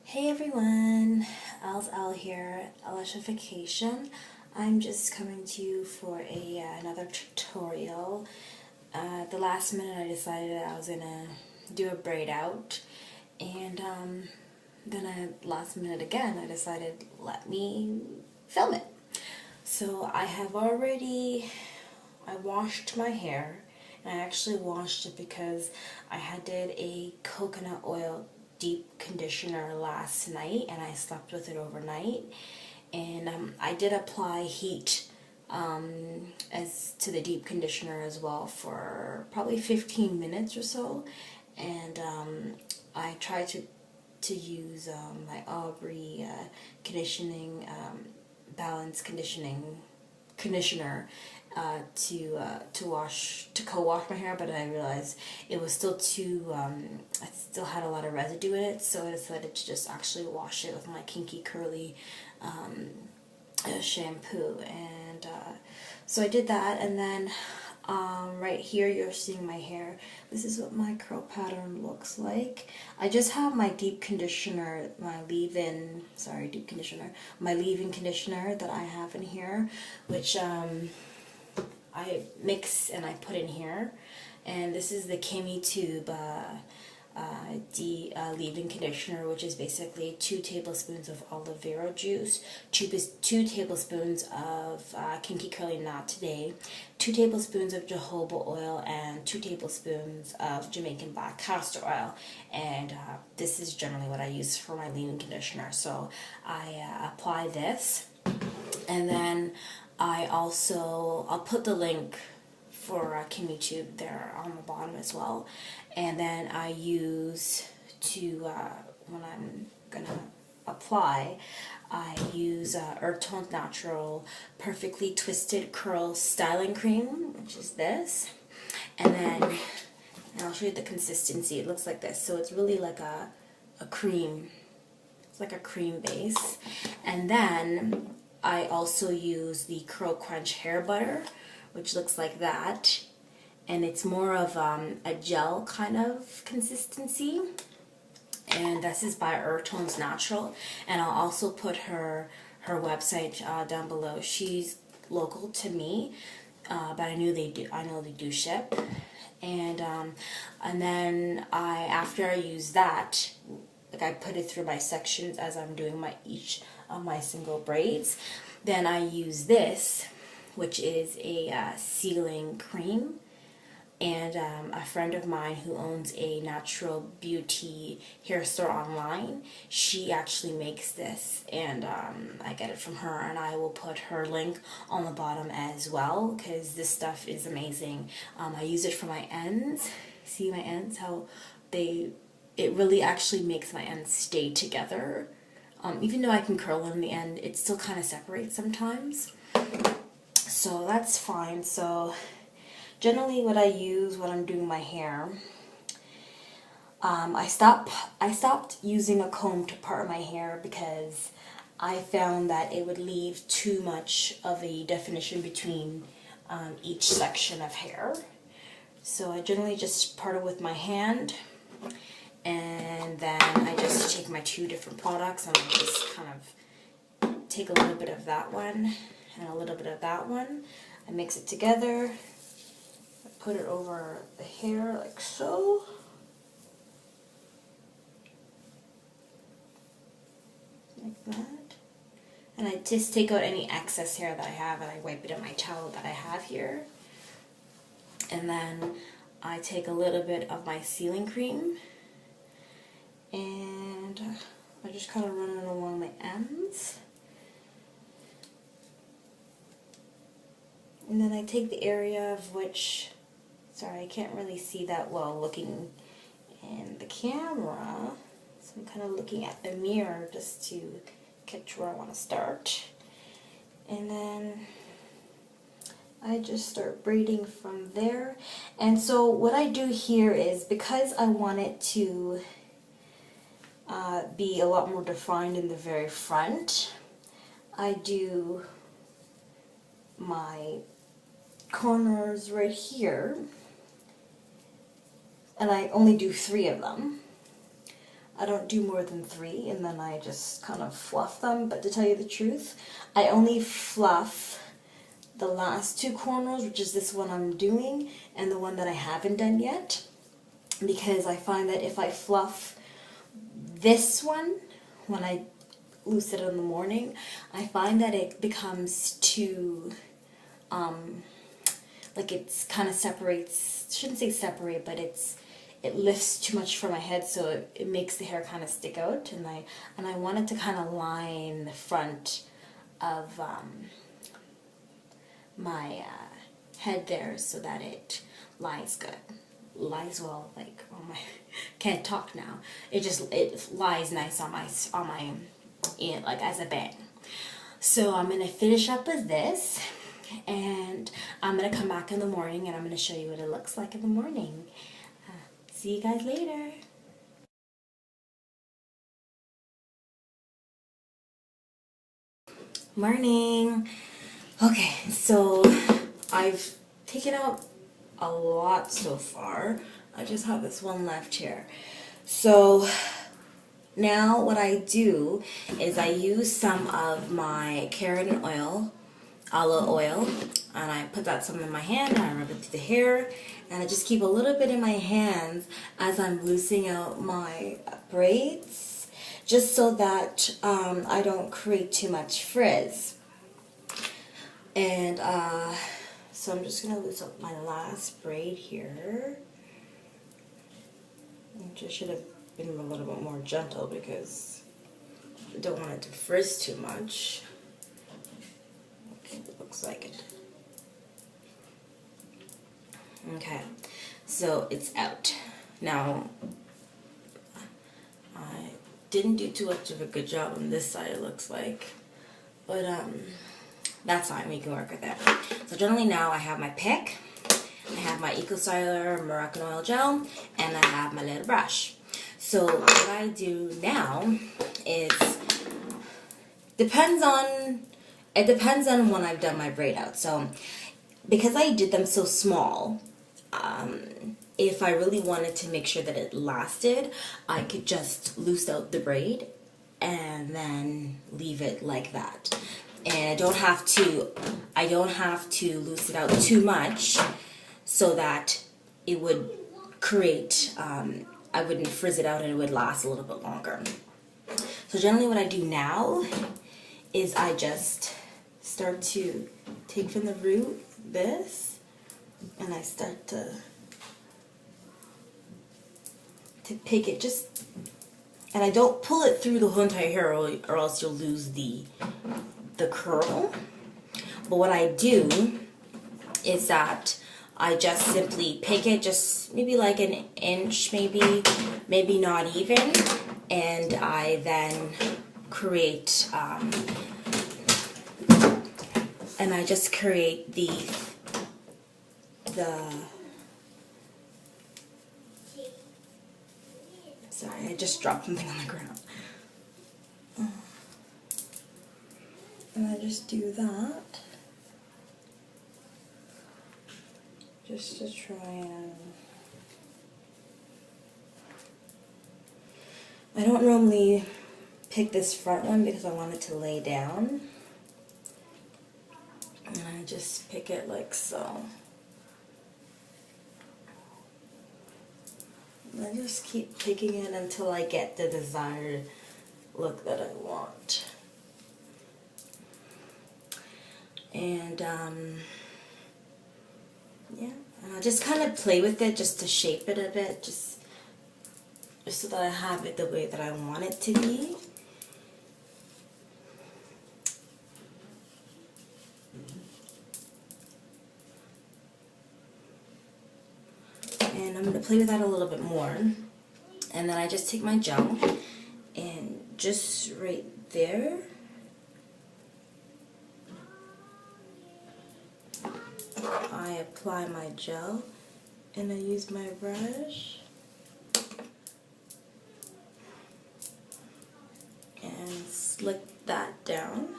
Hey everyone, Al here, Electrification. I'm just coming to you for another tutorial. At the last minute I decided I was gonna do a braid out, and then at last minute again I decided let me film it. So I washed my hair, and I actually washed it because I did a coconut oil deep conditioner last night and I slept with it overnight, and I did apply heat as to the deep conditioner as well for probably 15 minutes or so, and I tried to use my Aubrey conditioning balance conditioner to co-wash my hair, but I realized it was still too I still had a lot of residue in it, so I decided to just actually wash it with my Kinky curly shampoo, and so I did that, and then right here you're seeing my hair. This is what my curl pattern looks like. I just have my deep conditioner, my leave-in conditioner that I have in here, which I mix and I put in here, and this is the KimmayTube leave-in conditioner, which is basically 2 tablespoons of aloe vera juice, 2 tablespoons of Kinky curly knot today, 2 tablespoons of jojoba oil, and 2 tablespoons of Jamaican Black Castor Oil. And this is generally what I use for my leave-in conditioner. So I apply this, and then I'll put the link for KimmayTube there on the bottom as well. And then I use when I'm gonna apply, I use Earth Tone's Natural Perfectly Twisted Curl Styling Cream, which is this. And then I'll show you the consistency. It looks like this. So it's really like a cream. It's like a cream base. And then I also use the Curl Crunch hair butter, which looks like that, and it's more of a gel kind of consistency, and this is by Earth Tone's Natural, and I'll also put her website down below. She's local to me, but I know they do ship, and then after I use that, like, I put it through my sections as I'm doing each of my single braids. Then I use this, which is a sealing cream, and a friend of mine who owns a natural beauty hair store online, she actually makes this, and I get it from her, and I will put her link on the bottom as well, because this stuff is amazing. I use it for my ends. See my ends, how it really actually makes my ends stay together. Even though I can curl in the end, it still kind of separates sometimes. So that's fine. So generally what I use when I'm doing my hair, I stopped using a comb to part my hair because I found that it would leave too much of a definition between each section of hair. So I generally just part it with my hand, and then I just take my 2 different products and I just kind of take a little bit of that one and a little bit of that one. I mix it together, I put it over the hair like so. Like that. And I just take out any excess hair that I have, and I wipe it in my towel that I have here. And then I take a little bit of my sealing cream, and I just kind of run it along the ends. And then I take the area of which, sorry, I can't really see that well looking in the camera, so I'm kind of looking at the mirror just to catch where I want to start. And then I just start braiding from there. And so what I do here is, because I want it to be a lot more defined in the very front, I do my corners right here, and I only do 3 of them. I don't do more than 3, and then I just kind of fluff them. But to tell you the truth, I only fluff the last 2 cornrows, which is this one I'm doing and the one that I haven't done yet, because I find that if I fluff this one when I loose it in the morning, I find that it becomes too like it's kind of separates, shouldn't say separate, but it lifts too much from my head, so it makes the hair kind of stick out, and I wanted to kind of line the front of my head there so that it lies good. Lies well, like, oh my, can't talk now. It lies nice on my like as a bang. So I'm gonna finish up with this, and I'm gonna come back in the morning and I'm gonna show you what it looks like in the morning. See you guys later. Morning. Okay, so I've taken out a lot so far. I just have this one left here. So now what I do is I use some of my carrot oil, aloe oil, and I put that some in my hand and I rub it through the hair, and I just keep a little bit in my hands as I'm loosening out my braids, just so that I don't create too much frizz. And so I'm just going to loose up my last braid here. Which I should have been a little bit more gentle because I don't want it to frizz too much. Okay, it looks like it. Okay, so it's out. Now, I didn't do too much of a good job on this side, it looks like. But, that's fine, we can work with that. So generally now I have my pick, I have my Eco Styler Moroccan oil gel, and I have my little brush. So what I do now is, it depends on when I've done my braid out. So because I did them so small, if I really wanted to make sure that it lasted, I could just loose out the braid and then leave it like that. And I don't have to loose it out too much so that it would create, I wouldn't frizz it out and it would last a little bit longer. So generally what I do now is I just start to take from the root this, and I start to pick it just, and I don't pull it through the whole entire hair or else you'll lose the curl. But what I do is that I just simply pick it just maybe like an inch, maybe not even, and I then create and I just create the sorry, I just dropped something on the ground. And I just do that just to try and, I don't normally pick this front one because I want it to lay down, and I just pick it like so. And I just keep picking it until I get the desired look that I want. And yeah, and I just kind of play with it just to shape it a bit, just so that I have it the way that I want it to be. And I'm going to play with that a little bit more. And then I just take my gel and just right there, I apply my gel and I use my brush and slick that down.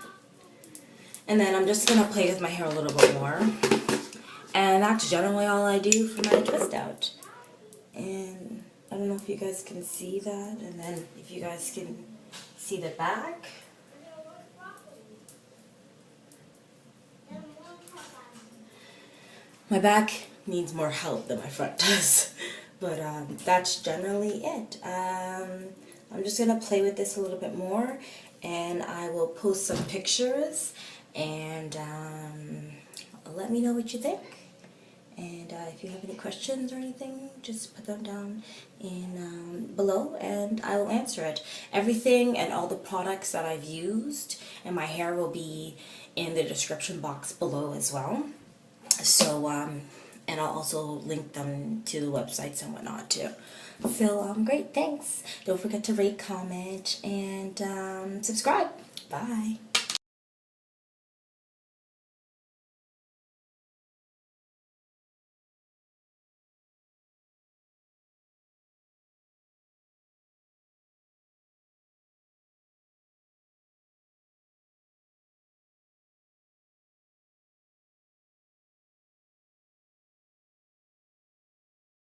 And then I'm just going to play with my hair a little bit more. And that's generally all I do for my twist out. And I don't know if if you guys can see that, and then if you guys can see the back. My back needs more help than my front does, but that's generally it. I'm just going to play with this a little bit more, and I will post some pictures, and let me know what you think. And if you have any questions or anything, just put them down in below, and I will answer it. Everything and all the products that I've used and my hair will be in the description box below as well. So, and I'll also link them to the websites and whatnot too. So, great, thanks. Don't forget to rate, comment, and subscribe. Bye.